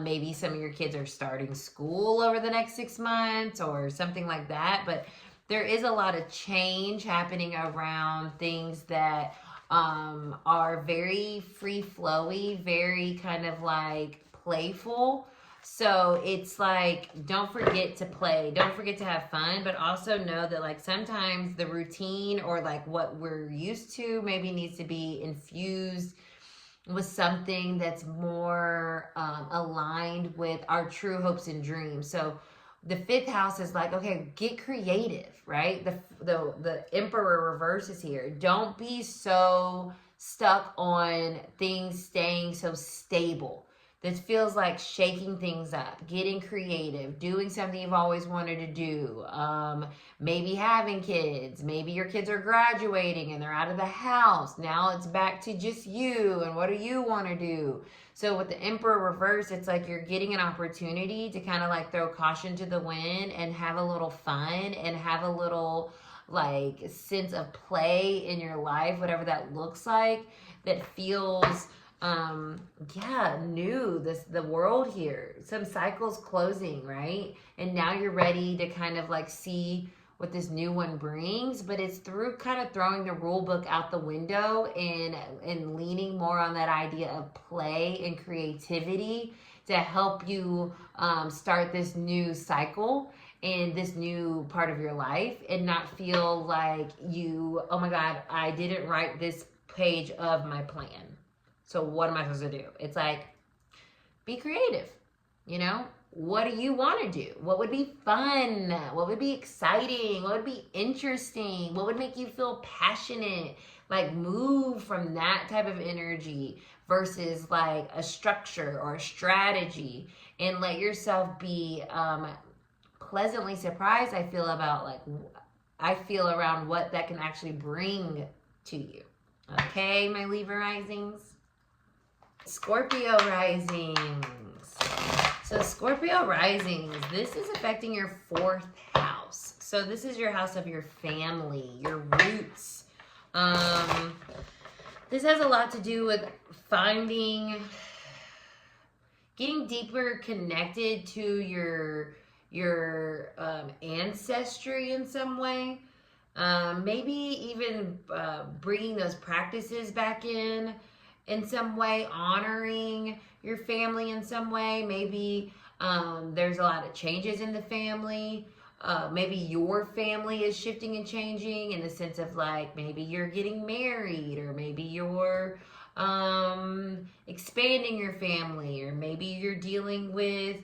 Speaker 1: Maybe some of your kids are starting school over the next 6 months or something like that. But there is a lot of change happening around things that are very free-flowy, very kind of like playful. So it's like, don't forget to play, don't forget to have fun, but also know that like sometimes the routine or like what we're used to maybe needs to be infused with something that's more aligned with our true hopes and dreams. So the 5th house is like, okay, get creative, right? The Emperor reverse is here. Don't be so stuck on things staying so stable. This feels like shaking things up, getting creative, doing something you've always wanted to do. Maybe having kids. Maybe your kids are graduating and they're out of the house. Now it's back to just you and what do you want to do? So with the Emperor reverse, it's like you're getting an opportunity to kind of like throw caution to the wind and have a little fun and have a little like sense of play in your life, whatever that looks like, that feels new, the world here, some cycles closing, right? And now you're ready to kind of like see what this new one brings, but it's through kind of throwing the rule book out the window and leaning more on that idea of play and creativity to help you start this new cycle in this new part of your life and not feel like you, oh my God, I didn't write this page of my plan. So what am I supposed to do? It's like, be creative, you know? What do you want to do? What would be fun? What would be exciting? What would be interesting? What would make you feel passionate? Like move from that type of energy versus like a structure or a strategy, and let yourself be pleasantly surprised, I feel around what that can actually bring to you. Okay, my Libra Risings. Scorpio Risings. So Scorpio Risings, this is affecting your 4th house. So this is your house of your family, your roots. This has a lot to do with getting deeper connected to your ancestry in some way. Maybe even bringing those practices back in some way, honoring your family in some way. Maybe there's a lot of changes in the family. Maybe your family is shifting and changing in the sense of like maybe you're getting married, or maybe you're expanding your family, or maybe you're dealing with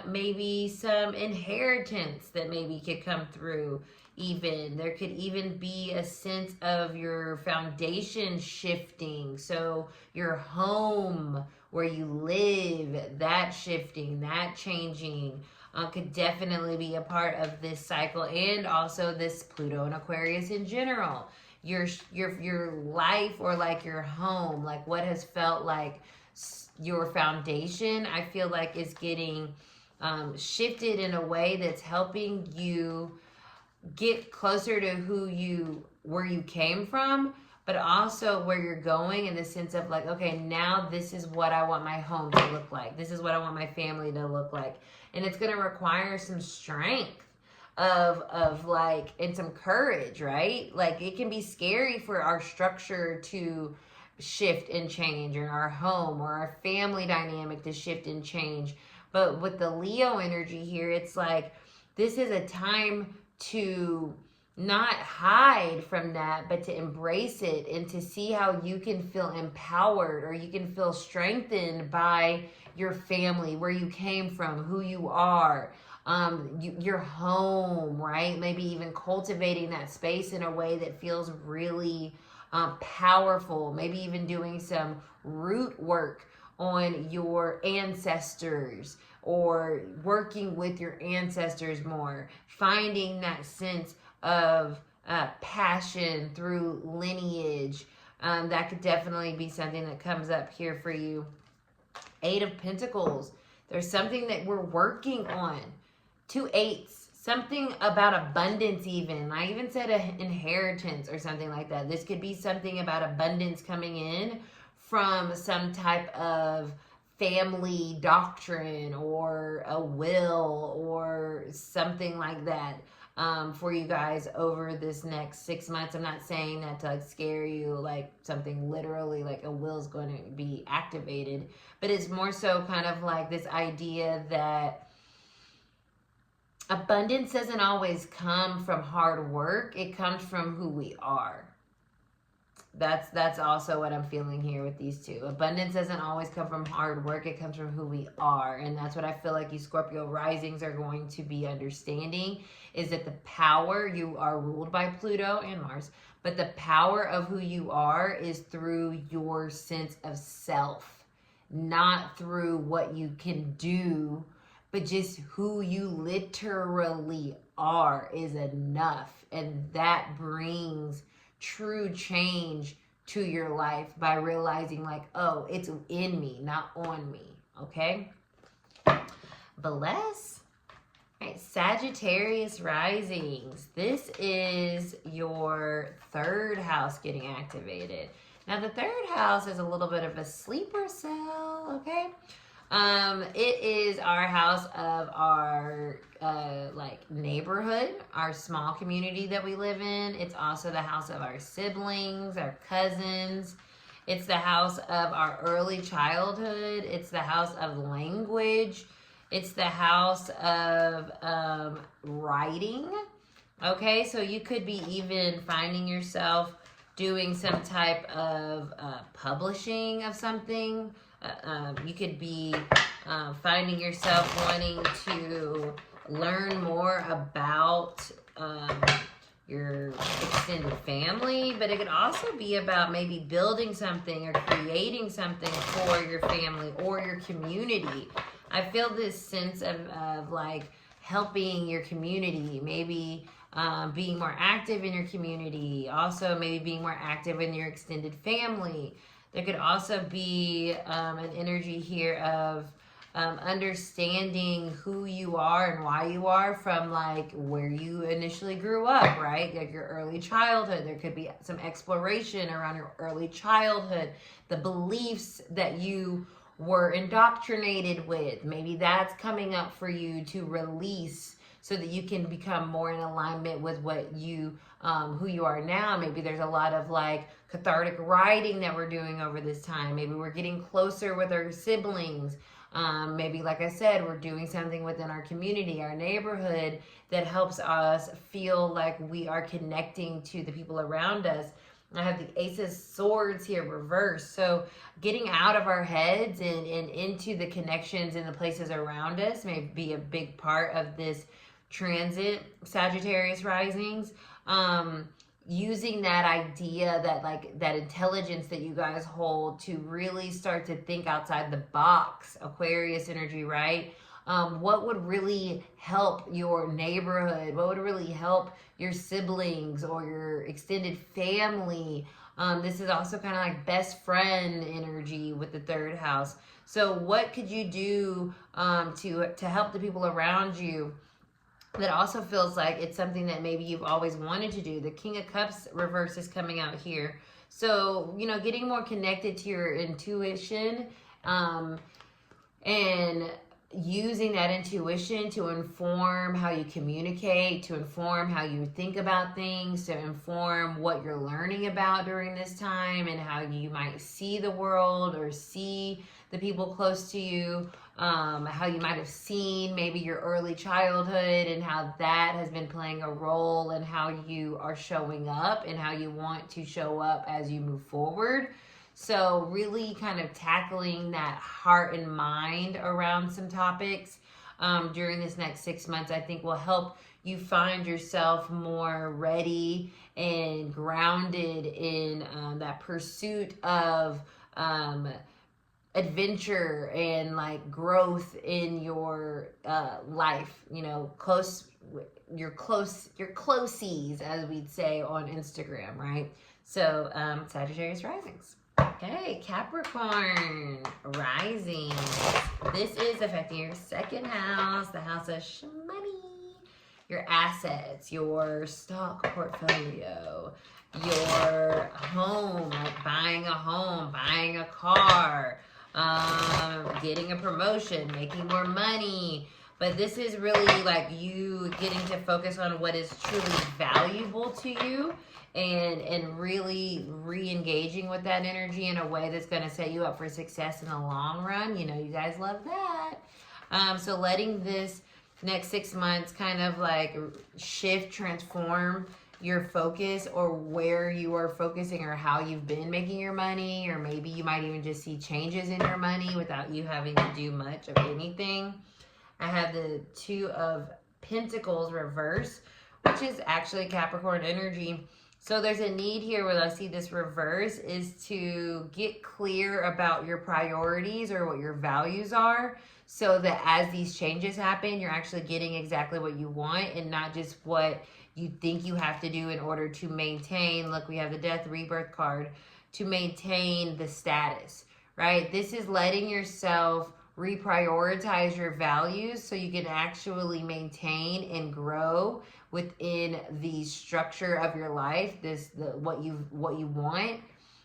Speaker 1: maybe some inheritance that maybe could come through. Even there could even be a sense of your foundation shifting, so your home where you live, that shifting, that changing, could definitely be a part of this cycle, and also this Pluto and Aquarius in general. Your life, or like your home, like what has felt like your foundation, I feel like is getting shifted in a way that's helping you get closer to where you came from, but also where you're going, in the sense of like, okay, now this is what I want my home to look like. This is what I want my family to look like. And it's going to require some strength of like, and some courage, right? Like it can be scary for our structure to shift and change, or our home or our family dynamic to shift and change. But with the Leo energy here, it's like, this is a time to not hide from that, but to embrace it, and to see how you can feel empowered, or you can feel strengthened by your family, where you came from, who you are, your home, right? Maybe even cultivating that space in a way that feels really powerful. Maybe even doing some root work on your ancestors, or working with your ancestors more, finding that sense of passion through lineage. That could definitely be something that comes up here for you. 8 of Pentacles. There's something that we're working on. 2 8s. Something about abundance even. I even said an inheritance or something like that. This could be something about abundance coming in from some type of family doctrine, or a will, or something like that, for you guys over this next 6 months. I'm not saying that to like scare you, like something literally like a will is going to be activated, but it's more so kind of like this idea that abundance doesn't always come from hard work. It comes from who we are. That's also what I'm feeling here with these two. Abundance doesn't always come from hard work. It comes from who we are. And that's what I feel like you Scorpio risings are going to be understanding, is that the power, you are ruled by Pluto and Mars, but the power of who you are is through your sense of self, not through what you can do, but just who you literally are is enough. And that brings true change to your life by realizing like, oh, it's in me, not on me. Okay, bless. All right, Sagittarius risings. This is your 3rd house getting activated. Now the 3rd house is a little bit of a sleeper cell. Okay, it is our house of our like neighborhood, our small community that we live in. It's also the house of our siblings, our cousins. It's the house of our early childhood. It's the house of language. It's the house of writing. Okay, so you could be even finding yourself doing some type of publishing of something. You could be finding yourself wanting to learn more about your extended family, but it could also be about maybe building something or creating something for your family or your community. I feel this sense of like helping your community, maybe being more active in your community, also maybe being more active in your extended family. There could also be an energy here of understanding who you are and why you are from like where you initially grew up, right? Like your early childhood. There could be some exploration around your early childhood, the beliefs that you were indoctrinated with. Maybe that's coming up for you to release so that you can become more in alignment with what you, who you are now. Maybe there's a lot of like cathartic writing that we're doing over this time. Maybe we're getting closer with our siblings. Maybe, like I said, we're doing something within our community, our neighborhood, that helps us feel like we are connecting to the people around us. I have the Ace of Swords here reversed. So getting out of our heads and into the connections and the places around us may be a big part of this transit, Sagittarius risings. Using that idea, that like that intelligence that you guys hold to really start to think outside the box. Aquarius energy, right? What would really help your neighborhood? What would really help your siblings or your extended family? This is also kind of like best friend energy with the third house. So what could you do to help the people around you? That also feels like it's something that maybe you've always wanted to do. The King of Cups reverse is coming out here. So, you know, getting more connected to your intuition and using that intuition to inform how you communicate, to inform how you think about things, to inform what you're learning about during this time and how you might see the world or see the people close to you, how you might have seen maybe your early childhood and how that has been playing a role in how you are showing up and how you want to show up as you move forward. So really kind of tackling that heart and mind around some topics during this next 6 months, I think will help you find yourself more ready and grounded in that pursuit of adventure and like growth in your life, you know, your closies, as we'd say on Instagram, right? So Sagittarius risings. Okay, Capricorn Rising. This is affecting your second house, the house of money, your assets, your stock portfolio, your home, like buying a home, buying a car, getting a promotion, making more money. But this is really like you getting to focus on what is truly valuable to you and really re-engaging with that energy in a way that's going to set you up for success in the long run. You know, you guys love that. So letting this next 6 months kind of like shift, transform your focus or where you are focusing or how you've been making your money, or maybe you might even just see changes in your money without you having to do much of anything. I have the Two of Pentacles reverse, which is actually Capricorn energy. So there's a need here when I see this reverse is to get clear about your priorities or what your values are, so that as these changes happen, you're actually getting exactly what you want and not just what you think you have to do in order to maintain. Look, we have the Death Rebirth card, to maintain the status, right? This is letting yourself reprioritize your values so you can actually maintain and grow within the structure of your life, what you want,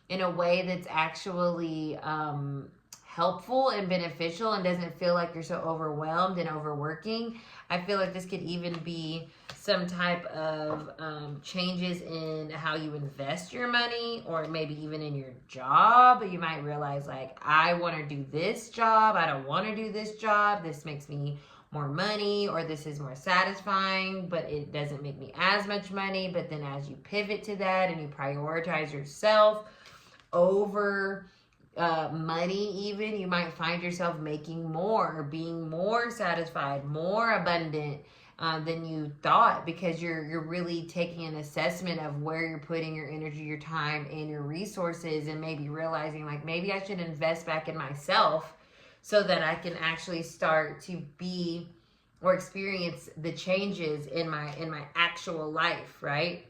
Speaker 1: in a way that's actually helpful and beneficial and doesn't feel like you're so overwhelmed and overworking. I feel like this could even be some type of changes in how you invest your money, or maybe even in your job. You might realize, like, I want to do this job, I don't want to do this job, this makes me more money, or this is more satisfying, but it doesn't make me as much money. But then as you pivot to that and you prioritize yourself over money, even, you might find yourself making more, or being more satisfied, more abundant than you thought, because you're really taking an assessment of where you're putting your energy, your time, and your resources, and maybe realizing, like, maybe I should invest back in myself so that I can actually start to be or experience the changes in my actual life, right?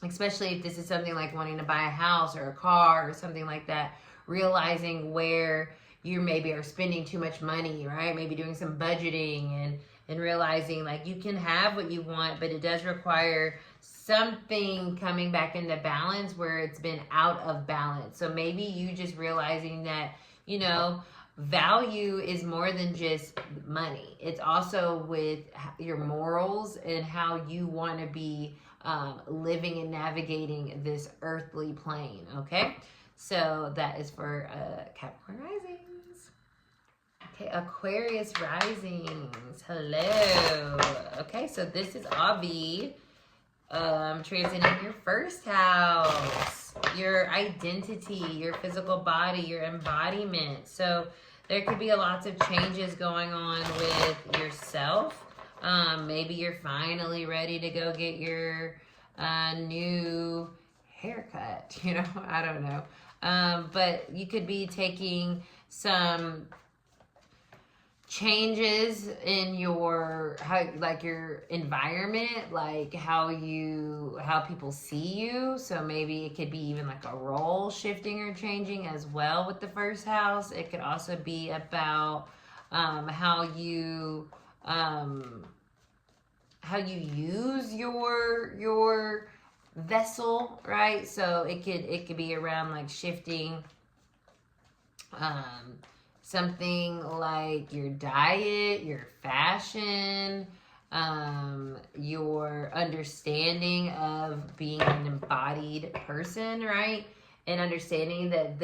Speaker 1: Especially if this is something like wanting to buy a house or a car or something like that, realizing where you maybe are spending too much money, right? Maybe doing some budgeting and realizing like you can have what you want, but it does require something coming back into balance where it's been out of balance. So maybe you just realizing that, you know, value is more than just money. It's also with your morals and how you want to be living and navigating this earthly plane, okay? So that is for Capricorn Risings. Okay, Aquarius Risings. Hello. Okay, so this is Avi. Transiting your first house, your identity, your physical body, your embodiment. So there could be lots of changes going on with yourself. Maybe you're finally ready to go get your new haircut, you know, I don't know. But you could be taking some changes in your your environment, like how people see you. So maybe it could be even like a role shifting or changing as well with the first house. It could also be about how you use your vessel, right? So it could be around like shifting something like your diet, your fashion, your understanding of being an embodied person, right? And understanding that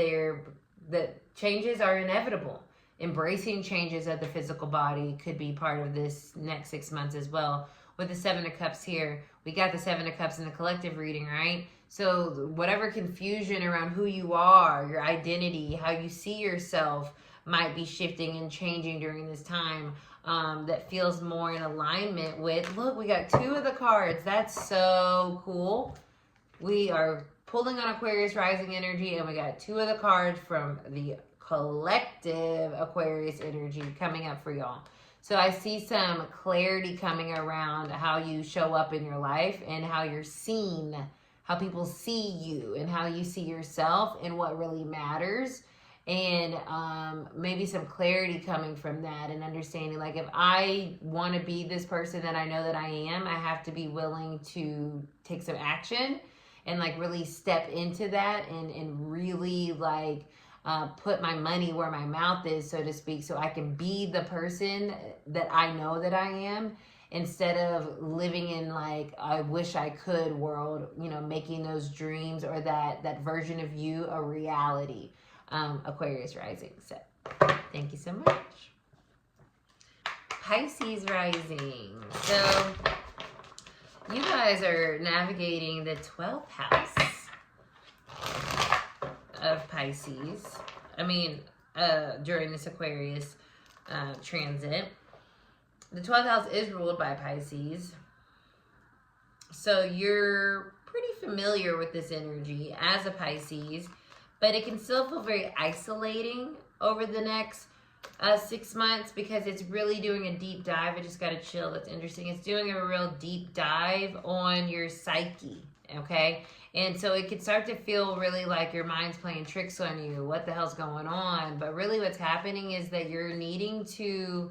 Speaker 1: changes are inevitable. Embracing changes of the physical body could be part of this next 6 months as well. With the Seven of Cups here, we got the Seven of Cups in the collective reading, right? So whatever confusion around who you are, your identity, how you see yourself might be shifting and changing during this time, that feels more in alignment with, look, we got 2 of the cards. That's so cool. We are pulling on Aquarius Rising energy, and we got 2 of the cards from the collective Aquarius energy coming up for y'all. So I see some clarity coming around how you show up in your life and how you're seen, how people see you and how you see yourself and what really matters. And maybe some clarity coming from that and understanding, like, if I want to be this person that I know that I am, I have to be willing to take some action and like really step into that and really like put my money where my mouth is, so to speak, so I can be the person that I know that I am, instead of living in like I wish I could world, you know, making those dreams or that version of you a reality. Aquarius Rising. So thank you so much. Pisces Rising. So you guys are navigating the 12th house of Pisces. I mean, during this Aquarius transit. The 12th house is ruled by Pisces. So you're pretty familiar with this energy as a Pisces, but it can still feel very isolating over the next 6 months because it's really doing a deep dive. I just got to chill. That's interesting. It's doing a real deep dive on your psyche, okay? And so it could start to feel really like your mind's playing tricks on you. What the hell's going on? But really what's happening is that you're needing to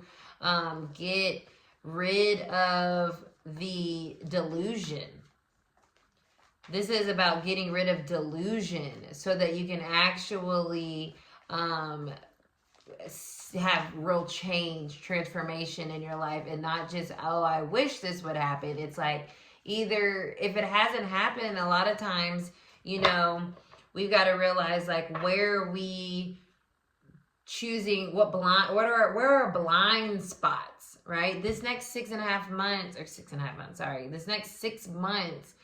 Speaker 1: get rid of the delusion. This is about getting rid of delusion so that you can actually have real change, transformation in your life, and not just, oh, I wish this would happen. It's like, either if it hasn't happened, a lot of times, you know, we've got to realize like where are we choosing, where are our blind spots, right? This next 6.5 months, this next 6 months,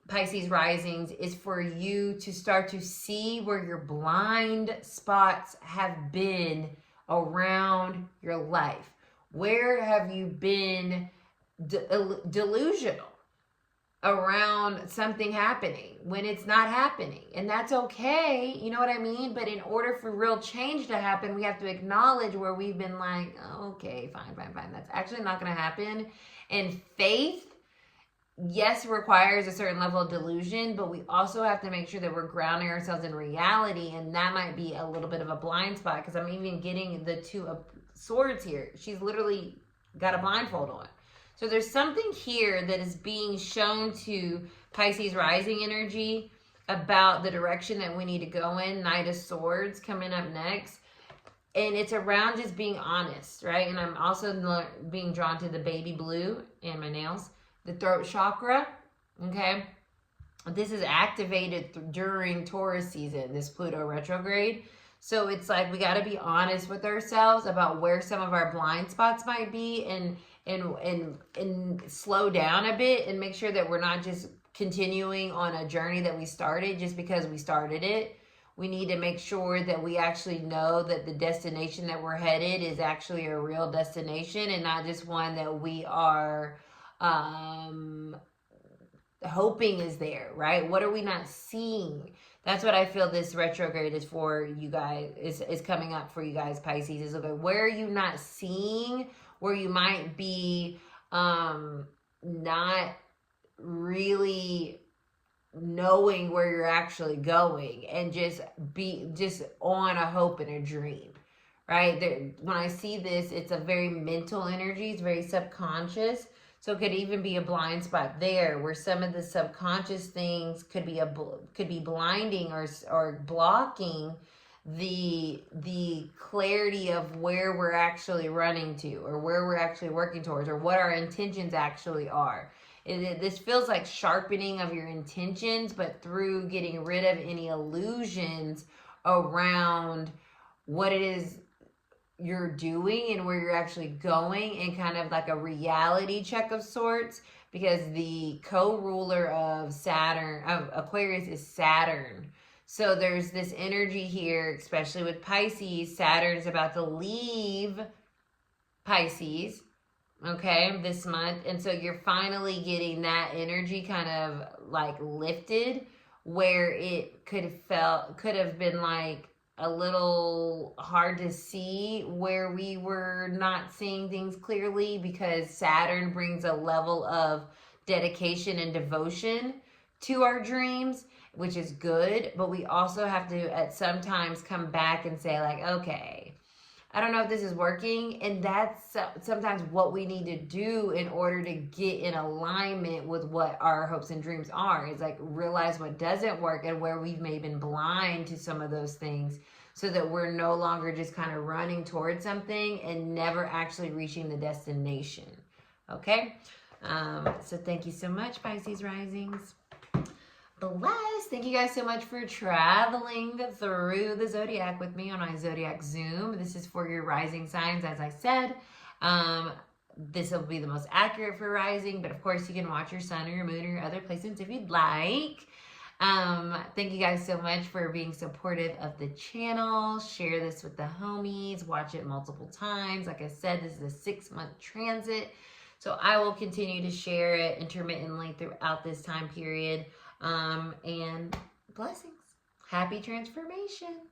Speaker 1: Pisces Risings, is for you to start to see where your blind spots have been around your life. Where have you been delusional? around something happening when it's not happening. And that's okay, you know what I mean? But in order for real change to happen, we have to acknowledge where we've been like, oh, okay, fine. That's actually not going to happen. And faith, yes, requires a certain level of delusion, but we also have to make sure that we're grounding ourselves in reality. And that might be a little bit of a blind spot, because I'm even getting the Two of Swords here. She's literally got a blindfold on. So there's something here that is being shown to Pisces Rising energy about the direction that we need to go in. Knight of Swords coming up next. And it's around just being honest, right? And I'm also being drawn to the baby blue and my nails. The throat chakra, okay? This is activated during Taurus season, this Pluto retrograde. So it's like we got to be honest with ourselves about where some of our blind spots might be, and slow down a bit and make sure that we're not just continuing on a journey that we started just because we started it. We need to make sure that we actually know that the destination that we're headed is actually a real destination and not just one that we are hoping is there, right? What are we not seeing? That's what I feel this retrograde is for you guys, is coming up for you guys, Pisces. Is okay, where are you not seeing, where you might be not really knowing where you're actually going, and just on a hope and a dream, right? When I see this, it's a very mental energy. It's very subconscious. So it could even be a blind spot there, where some of the subconscious things could be blinding or blocking the clarity of where we're actually running to, or where we're actually working towards, or what our intentions actually are. This feels like sharpening of your intentions, but through getting rid of any illusions around what it is you're doing and where you're actually going, and kind of like a reality check of sorts, because the co-ruler of Aquarius is Saturn. So there's this energy here, especially with Pisces. Saturn's about to leave Pisces, okay, this month. And so you're finally getting that energy kind of like lifted, where it could have been like a little hard to see, where we were not seeing things clearly, because Saturn brings a level of dedication and devotion to our dreams, which is good. But we also have to at sometimes come back and say like, okay, I don't know if this is working. And that's sometimes what we need to do in order to get in alignment with what our hopes and dreams are. Is like realize what doesn't work and where we've maybe been blind to some of those things, so that we're no longer just kind of running towards something and never actually reaching the destination. Okay? So thank you so much, Pisces Risings. Bless. Thank you guys so much for traveling through the zodiac with me on my Zodiac Zoom. This is for your rising signs, as I said. This will be the most accurate for rising, but of course you can watch your sun or your moon or your other placements if you'd like. Thank you guys so much for being supportive of the channel. Share this with the homies. Watch it multiple times. Like I said, this is a 6-month transit, so I will continue to share it intermittently throughout this time period. And blessings. Happy transformation.